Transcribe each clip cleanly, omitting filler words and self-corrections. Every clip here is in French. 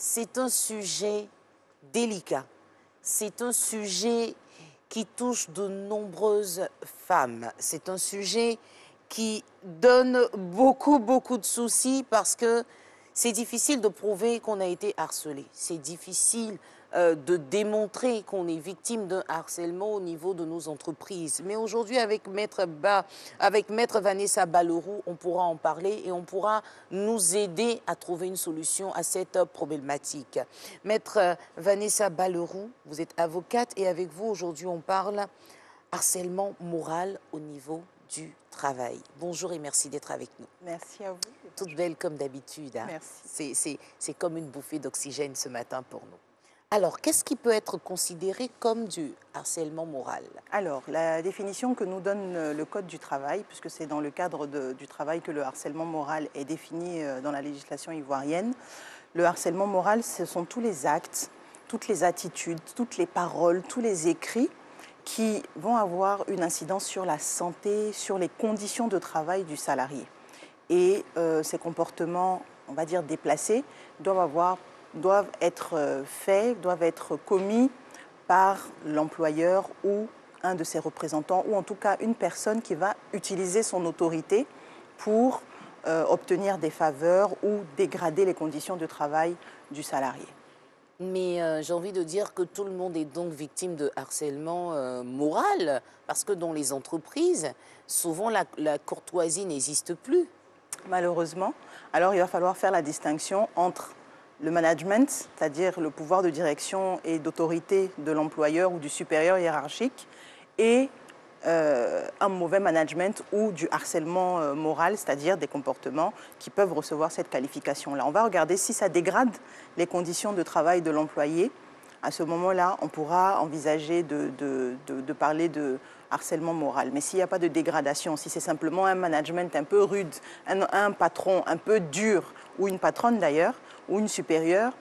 c'est un sujet délicat. C'est un sujet qui touche de nombreuses femmes. C'est un sujet qui donne beaucoup de soucis parce que c'est difficile de prouver qu'on a été harcelé. C'est difficile de démontrer qu'on est victime d'un harcèlement au niveau de nos entreprises. Mais aujourd'hui, avec Maître Vanessa Balleroux, on pourra en parler et on pourra nous aider à trouver une solution à cette problématique. Maître Vanessa Balleroux, vous êtes avocate et avec vous, aujourd'hui, on parle harcèlement moral au niveau du travail. Bonjour et merci d'être avec nous. Merci à vous. Toute belle comme d'habitude. Hein? Merci. C'est comme une bouffée d'oxygène ce matin pour nous. Alors, qu'est-ce qui peut être considéré comme du harcèlement moral? Alors, la définition que nous donne le Code du travail, puisque c'est dans le cadre du travail que le harcèlement moral est défini dans la législation ivoirienne, le harcèlement moral, ce sont tous les actes, toutes les attitudes, toutes les paroles, tous les écrits qui vont avoir une incidence sur la santé, sur les conditions de travail du salarié. Et ces comportements, on va dire déplacés, doivent être faits, doivent être commis par l'employeur ou un de ses représentants, ou en tout cas une personne qui va utiliser son autorité pour obtenir des faveurs ou dégrader les conditions de travail du salarié. Mais j'ai envie de dire que tout le monde est donc victime de harcèlement moral, parce que dans les entreprises, souvent la courtoisie n'existe plus. Malheureusement. Alors il va falloir faire la distinction entre le management, c'est-à-dire le pouvoir de direction et d'autorité de l'employeur ou du supérieur hiérarchique, et un mauvais management ou du harcèlement moral, c'est-à-dire des comportements qui peuvent recevoir cette qualification-là. On va regarder si ça dégrade les conditions de travail de l'employé. À ce moment-là, on pourra envisager de parler de harcèlement moral. Mais s'il n'y a pas de dégradation, si c'est simplement un management un peu rude, un patron un peu dur, ou une patronne d'ailleurs, ou une supérieure,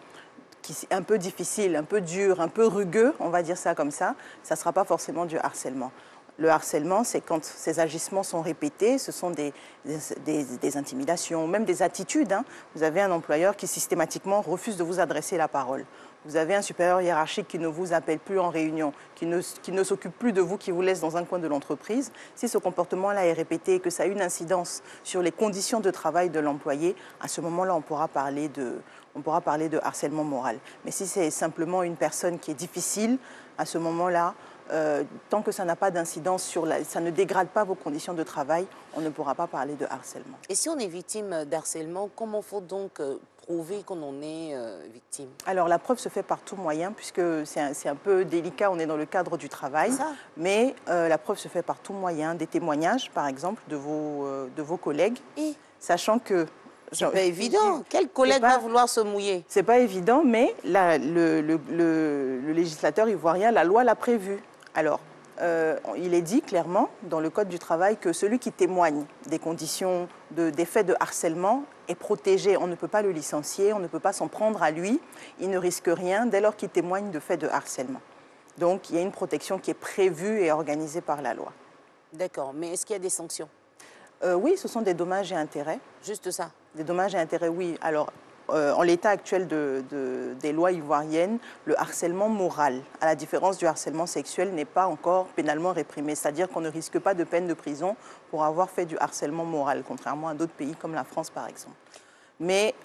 qui est un peu difficile, un peu dur, un peu rugueux, on va dire ça comme ça ne sera pas forcément du harcèlement. Le harcèlement, c'est quand ces agissements sont répétés, ce sont des intimidations, même des attitudes. Hein. Vous avez un employeur qui systématiquement refuse de vous adresser la parole. Vous avez un supérieur hiérarchique qui ne vous appelle plus en réunion, qui ne s'occupe plus de vous, qui vous laisse dans un coin de l'entreprise. Si ce comportement-là est répété et que ça a une incidence sur les conditions de travail de l'employé, à ce moment-là, on pourra parler de harcèlement moral. Mais si c'est simplement une personne qui est difficile, à ce moment-là, tant que ça n'a pas d'incidence ça ne dégrade pas vos conditions de travail, on ne pourra pas parler de harcèlement. Et si on est victime d'harcèlement, comment faut donc prouver qu'on en est victime? Alors la preuve se fait par tout moyen, puisque c'est un peu délicat, on est dans le cadre du travail, mais la preuve se fait par tout moyen, des témoignages par exemple de vos collègues, sachant que... C'est pas évident. Quel collègue va vouloir se mouiller? C'est pas évident, mais le législateur ivoirien, la loi l'a prévu. Alors, il est dit clairement dans le Code du travail que celui qui témoigne des conditions, des faits de harcèlement est protégé. On ne peut pas le licencier, on ne peut pas s'en prendre à lui. Il ne risque rien dès lors qu'il témoigne de faits de harcèlement. Donc, il y a une protection qui est prévue et organisée par la loi. D'accord, mais est-ce qu'il y a des sanctions? Oui, ce sont des dommages et intérêts. Juste ça? Des dommages et intérêts, oui. Alors, en l'état actuel des lois ivoiriennes, le harcèlement moral, à la différence du harcèlement sexuel, n'est pas encore pénalement réprimé. C'est-à-dire qu'on ne risque pas de peine de prison pour avoir fait du harcèlement moral, contrairement à d'autres pays comme la France, par exemple. Mais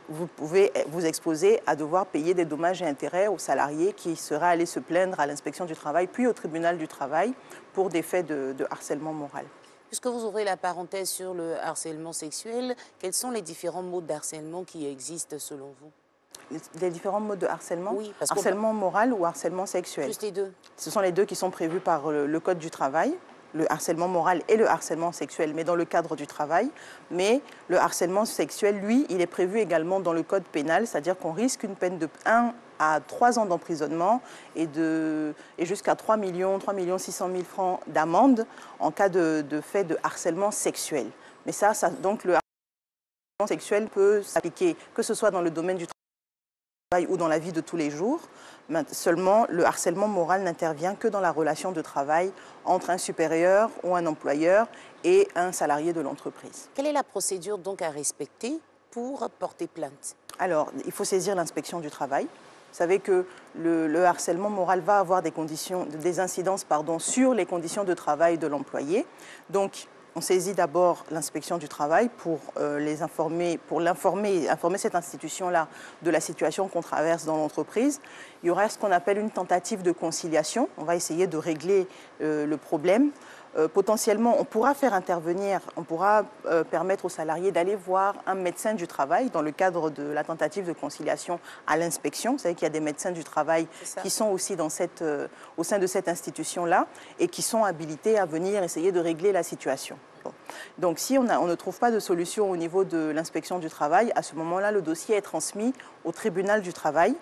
vous pouvez vous exposer à devoir payer des dommages et intérêts aux salariés qui seraient allés se plaindre à l'inspection du travail, puis au tribunal du travail pour des faits de harcèlement moral. Puisque vous ouvrez la parenthèse sur le harcèlement sexuel, quels sont les différents modes d'harcèlement qui existent selon vous? Les différents modes de harcèlement? Oui, parce harcèlement moral ou harcèlement sexuel? Juste les deux. Ce sont les deux qui sont prévus par le Code du travail, le harcèlement moral et le harcèlement sexuel, mais dans le cadre du travail. Mais le harcèlement sexuel, lui, il est prévu également dans le Code pénal, c'est-à-dire qu'on risque une peine de 1 à 3 ans d'emprisonnement et jusqu'à 3 600 000 francs d'amende en cas de fait de harcèlement sexuel. Mais donc le harcèlement sexuel peut s'appliquer, que ce soit dans le domaine du travail ou dans la vie de tous les jours. Seulement, le harcèlement moral n'intervient que dans la relation de travail entre un supérieur ou un employeur et un salarié de l'entreprise. Quelle est la procédure donc à respecter pour porter plainte? Alors, il faut saisir l'inspection du travail. Vous savez que le harcèlement moral va avoir des incidences sur les conditions de travail de l'employé. Donc, on saisit d'abord l'inspection du travail pour informer cette institution-là de la situation qu'on traverse dans l'entreprise. Il y aura ce qu'on appelle une tentative de conciliation. On va essayer de régler le problème. Potentiellement, on pourra permettre aux salariés d'aller voir un médecin du travail dans le cadre de la tentative de conciliation à l'inspection. Vous savez qu'il y a des médecins du travail qui sont aussi au sein de cette institution-là et qui sont habilités à venir essayer de régler la situation. Bon. Donc, si on ne trouve pas de solution au niveau de l'inspection du travail, à ce moment-là, le dossier est transmis au tribunal du travail,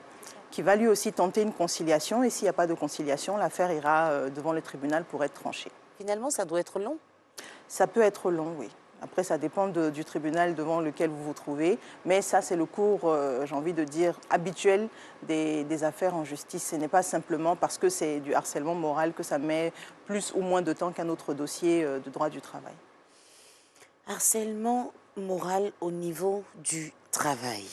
qui va lui aussi tenter une conciliation. Et s'il n'y a pas de conciliation, l'affaire ira devant le tribunal pour être tranchée. Finalement, ça doit être long? Ça peut être long, oui. Après, ça dépend du tribunal devant lequel vous vous trouvez. Mais ça, c'est le cours, j'ai envie de dire, habituel des affaires en justice. Ce n'est pas simplement parce que c'est du harcèlement moral que ça met plus ou moins de temps qu'un autre dossier de droit du travail. Harcèlement moral au niveau du travail.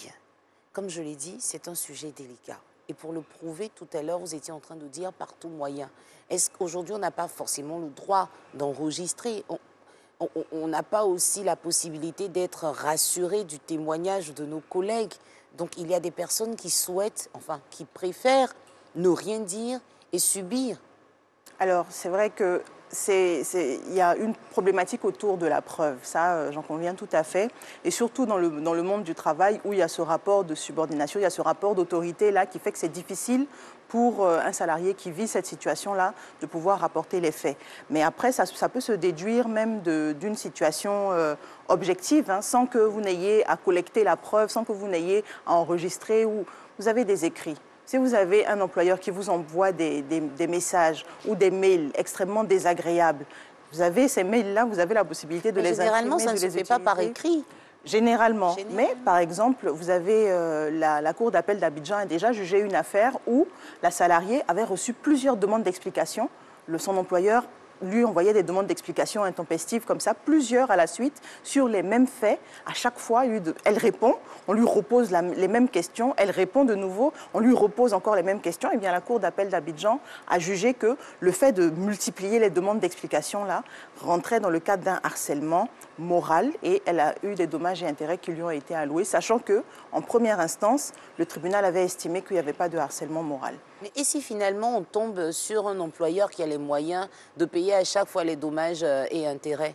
Comme je l'ai dit, c'est un sujet délicat. Et pour le prouver, tout à l'heure, vous étiez en train de dire par tout moyen. Est-ce qu'aujourd'hui, on n'a pas forcément le droit d'enregistrer? On n'a pas aussi la possibilité d'être rassuré du témoignage de nos collègues. Donc, il y a des personnes qui souhaitent, enfin, qui préfèrent ne rien dire et subir. Alors, c'est vrai que il y a une problématique autour de la preuve, ça j'en conviens tout à fait, et surtout dans le monde du travail où il y a ce rapport de subordination, il y a ce rapport d'autorité là qui fait que c'est difficile pour un salarié qui vit cette situation-là de pouvoir rapporter les faits. Mais après, ça peut se déduire même d'une situation objective, hein, sans que vous n'ayez à collecter la preuve, sans que vous n'ayez à enregistrer, ou vous avez des écrits. Si vous avez un employeur qui vous envoie des messages ou des mails extrêmement désagréables, vous avez ces mails-là, vous avez la possibilité de les imprimer, généralement, ça ne se fait pas par écrit. Généralement. Mais, par exemple, vous avez la Cour d'appel d'Abidjan a déjà jugé une affaire où la salariée avait reçu plusieurs demandes d'explication. Son employeur lui envoyait des demandes d'explication intempestives comme ça, plusieurs à la suite, sur les mêmes faits. À chaque fois, elle répond, on lui repose les mêmes questions, elle répond de nouveau, on lui repose encore les mêmes questions. Et bien la Cour d'appel d'Abidjan a jugé que le fait de multiplier les demandes d'explication là rentrait dans le cadre d'un harcèlement moral et elle a eu des dommages et intérêts qui lui ont été alloués, sachant que, en première instance, le tribunal avait estimé qu'il n'y avait pas de harcèlement moral. Mais et si finalement on tombe sur un employeur qui a les moyens de payer à chaque fois les dommages et intérêts?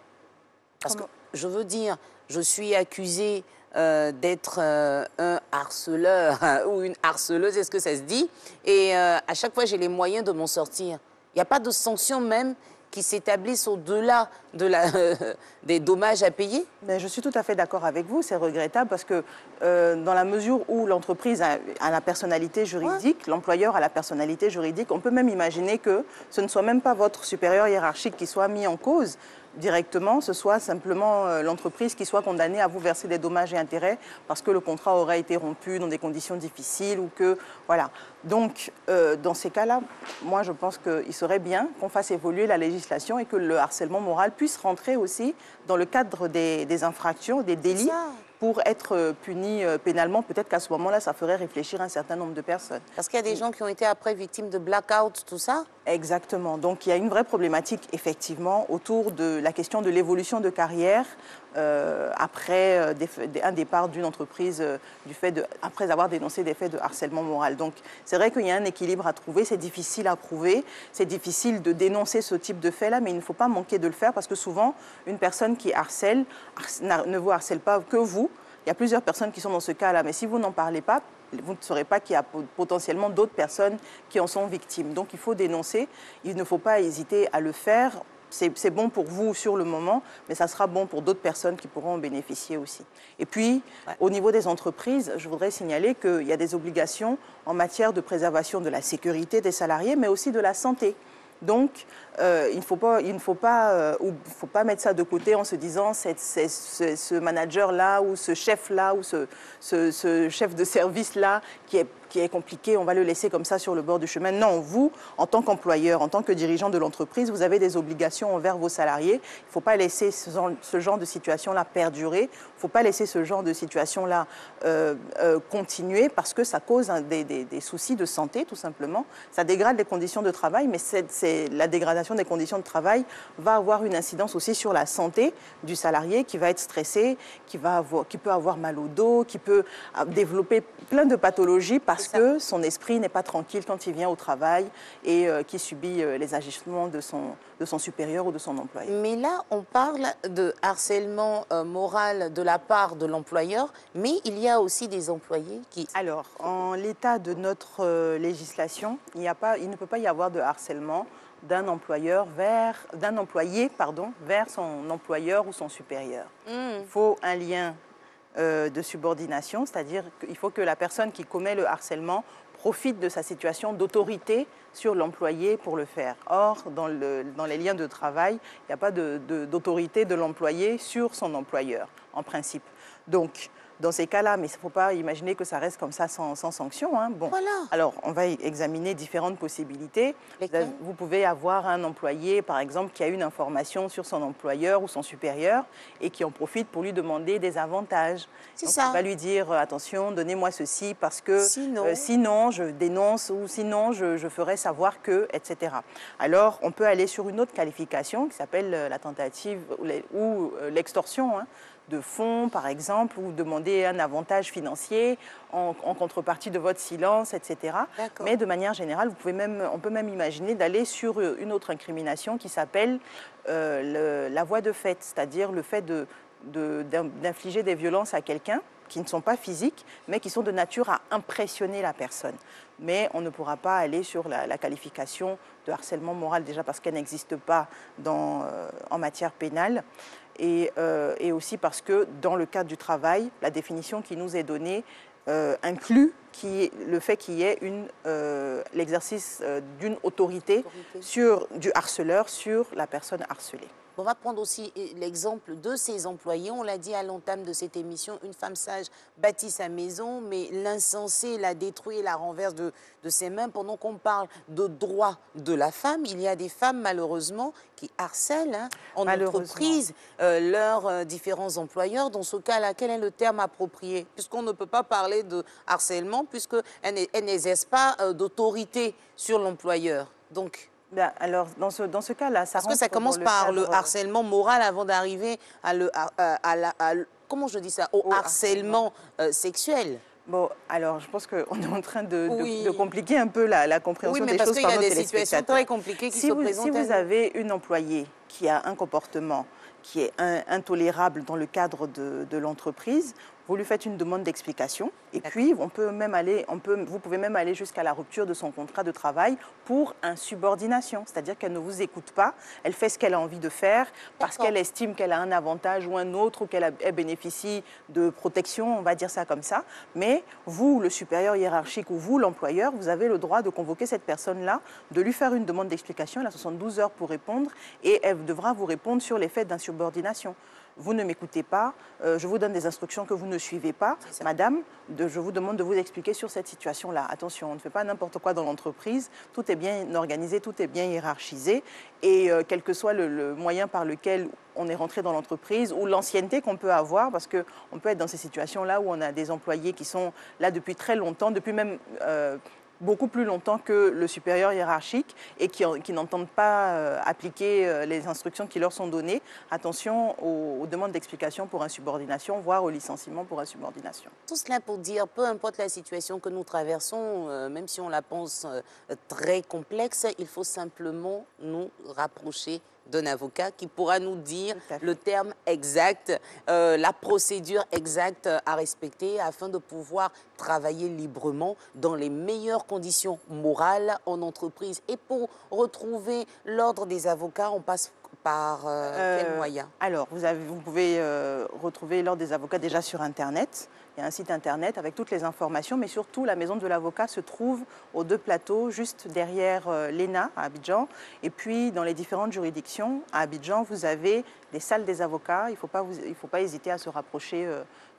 Parce que je veux dire, je suis accusée d'être un harceleur ou une harceleuse, est-ce que ça se dit? Et à chaque fois j'ai les moyens de m'en sortir. Il n'y a pas de sanction même qui s'établissent au-delà des dommages à payer? Mais je suis tout à fait d'accord avec vous, c'est regrettable parce que dans la mesure où l'entreprise a la personnalité juridique, l'employeur a la personnalité juridique, on peut même imaginer que ce ne soit même pas votre supérieur hiérarchique qui soit mis en cause directement, ce soit simplement l'entreprise qui soit condamnée à vous verser des dommages et intérêts parce que le contrat aurait été rompu dans des conditions difficiles ou que, voilà. Donc, dans ces cas-là, moi, je pense qu'il serait bien qu'on fasse évoluer la législation et que le harcèlement moral puisse rentrer aussi dans le cadre des infractions, des délits, pour être puni pénalement. Peut-être qu'à ce moment-là, ça ferait réfléchir un certain nombre de personnes. Parce qu'il y a des gens qui ont été après victimes de blackout, tout ça? Exactement. Donc, il y a une vraie problématique, effectivement, autour de la question de l'évolution de carrière après un départ d'une entreprise après avoir dénoncé des faits de harcèlement moral. Donc, c'est vrai qu'il y a un équilibre à trouver. C'est difficile à prouver. C'est difficile de dénoncer ce type de fait-là, mais il ne faut pas manquer de le faire parce que souvent, une personne qui harcèle ne vous harcèle pas que vous. Il y a plusieurs personnes qui sont dans ce cas-là, mais si vous n'en parlez pas, vous ne saurez pas qu'il y a potentiellement d'autres personnes qui en sont victimes. Donc, il faut dénoncer. Il ne faut pas hésiter à le faire. C'est bon pour vous sur le moment, mais ça sera bon pour d'autres personnes qui pourront en bénéficier aussi. Et puis, au niveau des entreprises, je voudrais signaler qu'il y a des obligations en matière de préservation de la sécurité des salariés, mais aussi de la santé. Donc, il ne faut pas mettre ça de côté en se disant c'est ce manager-là ou ce chef-là ou ce chef de service-là qui est qui est compliqué, on va le laisser comme ça sur le bord du chemin. Non, vous, en tant qu'employeur, en tant que dirigeant de l'entreprise, vous avez des obligations envers vos salariés. Il ne faut pas laisser ce genre de situation-là perdurer. Il ne faut pas laisser ce genre de situation-là continuer parce que ça cause des soucis de santé, tout simplement. Ça dégrade les conditions de travail, mais la dégradation des conditions de travail va avoir une incidence aussi sur la santé du salarié qui va être stressé, qui peut avoir mal au dos, qui peut développer plein de pathologies parce que son esprit n'est pas tranquille quand il vient au travail et qui subit les agissements de son supérieur ou de son employeur. Mais là, on parle de harcèlement moral de la part de l'employeur, mais il y a aussi des employés qui... Alors, en l'état de notre législation, il ne peut pas y avoir de harcèlement d'un employé vers son employeur ou son supérieur. Il faut un lien de subordination, c'est-à-dire qu'il faut que la personne qui commet le harcèlement profite de sa situation d'autorité sur l'employé pour le faire. Or, dans les liens de travail, il n'y a pas d'autorité de l'employé sur son employeur, en principe. Donc, dans ces cas-là, mais il ne faut pas imaginer que ça reste comme ça sans sanction. Hein. Bon. Voilà. Alors, on va examiner différentes possibilités. Vous pouvez avoir un employé, par exemple, qui a une information sur son employeur ou son supérieur et qui en profite pour lui demander des avantages. C'est ça. On va lui dire, attention, donnez-moi ceci parce que sinon je dénonce ou sinon je ferai savoir que, etc. Alors, on peut aller sur une autre qualification qui s'appelle la tentative ou l'extorsion, hein, de fonds, par exemple, ou demander un avantage financier en contrepartie de votre silence, etc. Mais de manière générale, on peut même imaginer d'aller sur une autre incrimination qui s'appelle la voie de fait, c'est-à-dire le fait d'infliger des violences à quelqu'un qui ne sont pas physiques, mais qui sont de nature à impressionner la personne. Mais on ne pourra pas aller sur la qualification de harcèlement moral, déjà parce qu'elle n'existe pas en matière pénale, et aussi parce que dans le cadre du travail, la définition qui nous est donnée inclut le fait qu'il y ait l'exercice d'une autorité du harceleur sur la personne harcelée. On va prendre aussi l'exemple de ces employés. On l'a dit à l'entame de cette émission, une femme sage bâtit sa maison, mais l'insensé la détruit et la renverse de ses mains. Pendant qu'on parle de droits de la femme, il y a des femmes, malheureusement, qui harcèlent en entreprise leurs différents employeurs. Dans ce cas-là, quel est le terme approprié? Puisqu'on ne peut pas parler de harcèlement, puisqu'elle n'exerce pas d'autorité sur l'employeur. Donc... Bien, alors, dans ce cas-là, ça rentre... Parce que ça commence par le harcèlement moral avant d'arriver comment je dis ça, au harcèlement sexuel. Bon, alors, je pense qu'on est en train de compliquer un peu la compréhension des choses par nos téléspectateurs. Oui, mais parce qu'il y a des situations très compliquées qui se présentent. Si vous avez une employée qui a un comportement qui est intolérable dans le cadre de l'entreprise, vous lui faites une demande d'explication et puis vous pouvez même aller jusqu'à la rupture de son contrat de travail pour insubordination. C'est-à-dire qu'elle ne vous écoute pas, elle fait ce qu'elle a envie de faire parce qu'elle estime qu'elle a un avantage ou un autre ou qu'elle bénéficie de protection, on va dire ça comme ça. Mais vous, le supérieur hiérarchique ou vous, l'employeur, vous avez le droit de convoquer cette personne-là, de lui faire une demande d'explication. Elle a 72 heures pour répondre et elle devra vous répondre sur les faits d'insubordination. Vous ne m'écoutez pas, je vous donne des instructions que vous ne suivez pas. Madame, je vous demande de vous expliquer sur cette situation-là. Attention, on ne fait pas n'importe quoi dans l'entreprise, tout est bien organisé, tout est bien hiérarchisé. Et quel que soit le moyen par lequel on est rentré dans l'entreprise ou l'ancienneté qu'on peut avoir, parce qu'on peut être dans ces situations-là où on a des employés qui sont là depuis très longtemps, depuis même... beaucoup plus longtemps que le supérieur hiérarchique et qui n'entendent pas appliquer les instructions qui leur sont données. Attention aux demandes d'explication pour insubordination, voire au licenciement pour insubordination. Tout cela pour dire, peu importe la situation que nous traversons, même si on la pense très complexe, il faut simplement nous rapprocher d'un avocat qui pourra nous dire le terme exact, la procédure exacte à respecter afin de pouvoir travailler librement dans les meilleures conditions morales en entreprise. Et pour retrouver l'ordre des avocats, on passe par quel moyen? Alors, vous pouvez retrouver l'ordre des avocats déjà sur Internet. Il Il y a un site internet avec toutes les informations, mais surtout la maison de l'avocat se trouve aux 2 plateaux, juste derrière l'ENA à Abidjan. Et puis dans les différentes juridictions à Abidjan, vous avez des salles des avocats. Il ne faut pas hésiter à se rapprocher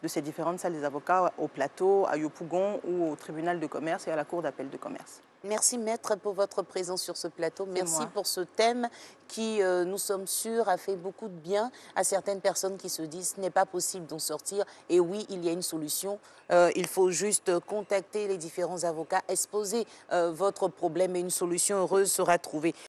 de ces différentes salles des avocats au plateau, à Yopougon ou au tribunal de commerce et à la cour d'appel de commerce. Merci maître pour votre présence sur ce plateau. Merci moi. pour ce thème qui, nous sommes sûrs, a fait beaucoup de bien à certaines personnes qui se disent ce n'est pas possible d'en sortir. Et oui, il y a une solution. Il faut juste contacter les différents avocats, exposer votre problème et une solution heureuse sera trouvée.